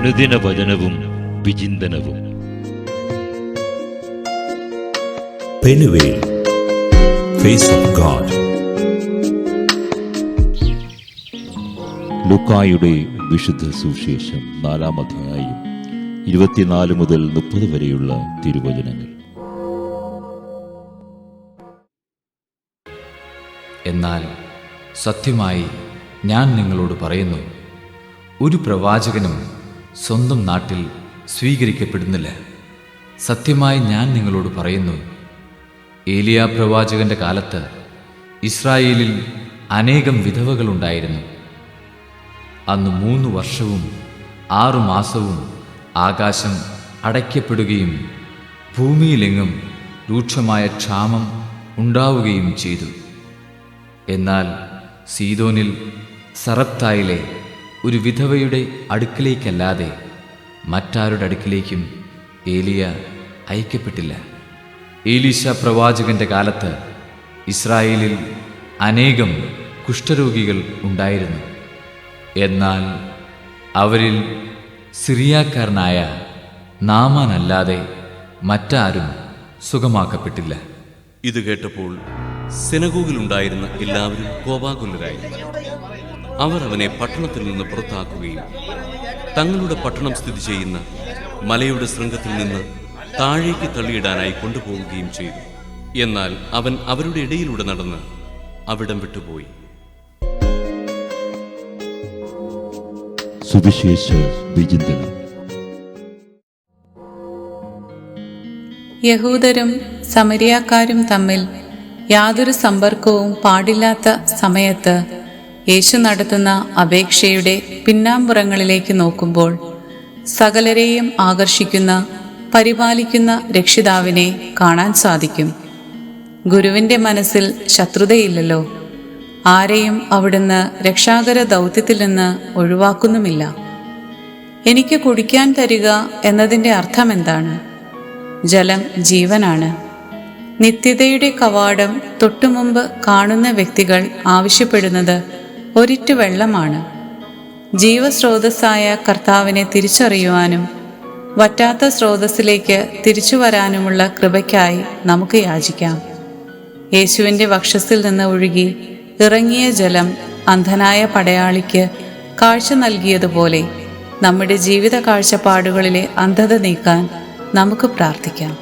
അനുദിന വചനവും വിചിന്തനവും. Penuel, face of God. ലൂക്കായുടെ വിശുദ്ധ സുവിശേഷം 4-ാം അധ്യായം 24 മുതൽ 30 വരെയുള്ള തിരുവചനങ്ങൾ. എന്നാൽ സത്യമായി ഞാൻ നിങ്ങളോട് പറയുന്നു, ഒരു പ്രവാചകനും സ്വന്തം നാട്ടിൽ സ്വീകരിക്കപ്പെടുന്നില്ല. സത്യമായി ഞാൻ നിങ്ങളോട് പറയുന്നു, ഏലിയാ പ്രവാചകന്റെ കാലത്ത് ഇസ്രായേലിൽ അനേകം വിധവകളുണ്ടായിരുന്നു. അന്ന് 3 വർഷവും 6 മാസവും ആകാശം അടയ്ക്കപ്പെടുകയും ഭൂമിയിലെങ്ങും രൂക്ഷമായ ക്ഷാമം ഉണ്ടാവുകയും ചെയ്തു. എന്നാൽ സീദോനിൽ സറപ്തായിലെ ഒരു വിധവയുടെ അടുക്കിലേക്കല്ലാതെ മറ്റാരുടെ അടുക്കിലേക്കും ഏലിയ അയക്കപ്പെട്ടില്ല. ഏലീശ പ്രവാചകന്റെ കാലത്ത് ഇസ്രായേലിൽ അനേകം കുഷ്ഠരോഗികൾ ഉണ്ടായിരുന്നു. എന്നാൽ അവരിൽ സിറിയാക്കാരനായ നാമാനല്ലാതെ മറ്റാരും സുഖമാക്കപ്പെട്ടില്ല. ഇത് കേട്ടപ്പോൾ സിനഗോഗിലുണ്ടായിരുന്ന എല്ലാവരും കോപാകുലരായി. അവർ അവനെ പട്ടണത്തിൽ നിന്ന് പുറത്താക്കുകയും തങ്ങളുടെ പട്ടണം സ്ഥിതി ചെയ്യുന്ന മലയുടെ ശൃംഗത്തിൽ നിന്ന് താഴേക്ക് തള്ളിയിടാനായി കൊണ്ടുപോവുകയും ചെയ്തു. എന്നാൽ അവൻ അവരുടെ ഇടയിലൂടെ നടന്ന് അവിടം വിട്ടുപോയി. സുവിശേഷ വിചിന്തനം. യഹൂദരും സമരിയാക്കാരും തമ്മിൽ യാതൊരു സമ്പർക്കവും പാടില്ലാത്ത സമയത്ത് യേശു നടത്തുന്ന അപേക്ഷയുടെ പിന്നാമ്പുറങ്ങളിലേക്ക് നോക്കുമ്പോൾ സകലരെയും ആകർഷിക്കുന്ന പരിപാലിക്കുന്ന രക്ഷിതാവിനെ കാണാൻ സാധിക്കും. ഗുരുവിൻ്റെ മനസ്സിൽ ശത്രുതയില്ലല്ലോ. ആരെയും അവിടുന്ന് രക്ഷാകര ദൗത്യത്തിൽ നിന്ന് ഒഴിവാക്കുന്നുമില്ല. എനിക്ക് കുടിക്കാൻ തരിക എന്നതിൻ്റെ അർത്ഥം എന്താണ്? ജലം ജീവനാണ്. നിത്യതയുടെ കവാടം തൊട്ടുമുമ്പ് കാണുന്ന വ്യക്തികൾ ആവശ്യപ്പെടുന്നത് ഒരിറ്റു വെള്ളമാണ്. ജീവസ്രോതസ്സായ കർത്താവിനെ തിരിച്ചറിയുവാനും വറ്റാത്ത സ്രോതസ്സിലേക്ക് തിരിച്ചു വരാനുമുള്ള കൃപയ്ക്കായി നമുക്ക് യാചിക്കാം. യേശുവിൻ്റെ വക്ഷസ്സിൽ നിന്ന് ഒഴുകി ഇറങ്ങിയ ജലം അന്ധനായ പടയാളിക്ക് കാഴ്ച നൽകിയതുപോലെ നമ്മുടെ ജീവിത കാഴ്ചപ്പാടുകളിലെ അന്ധത നീക്കാൻ നമുക്ക് പ്രാർത്ഥിക്കാം.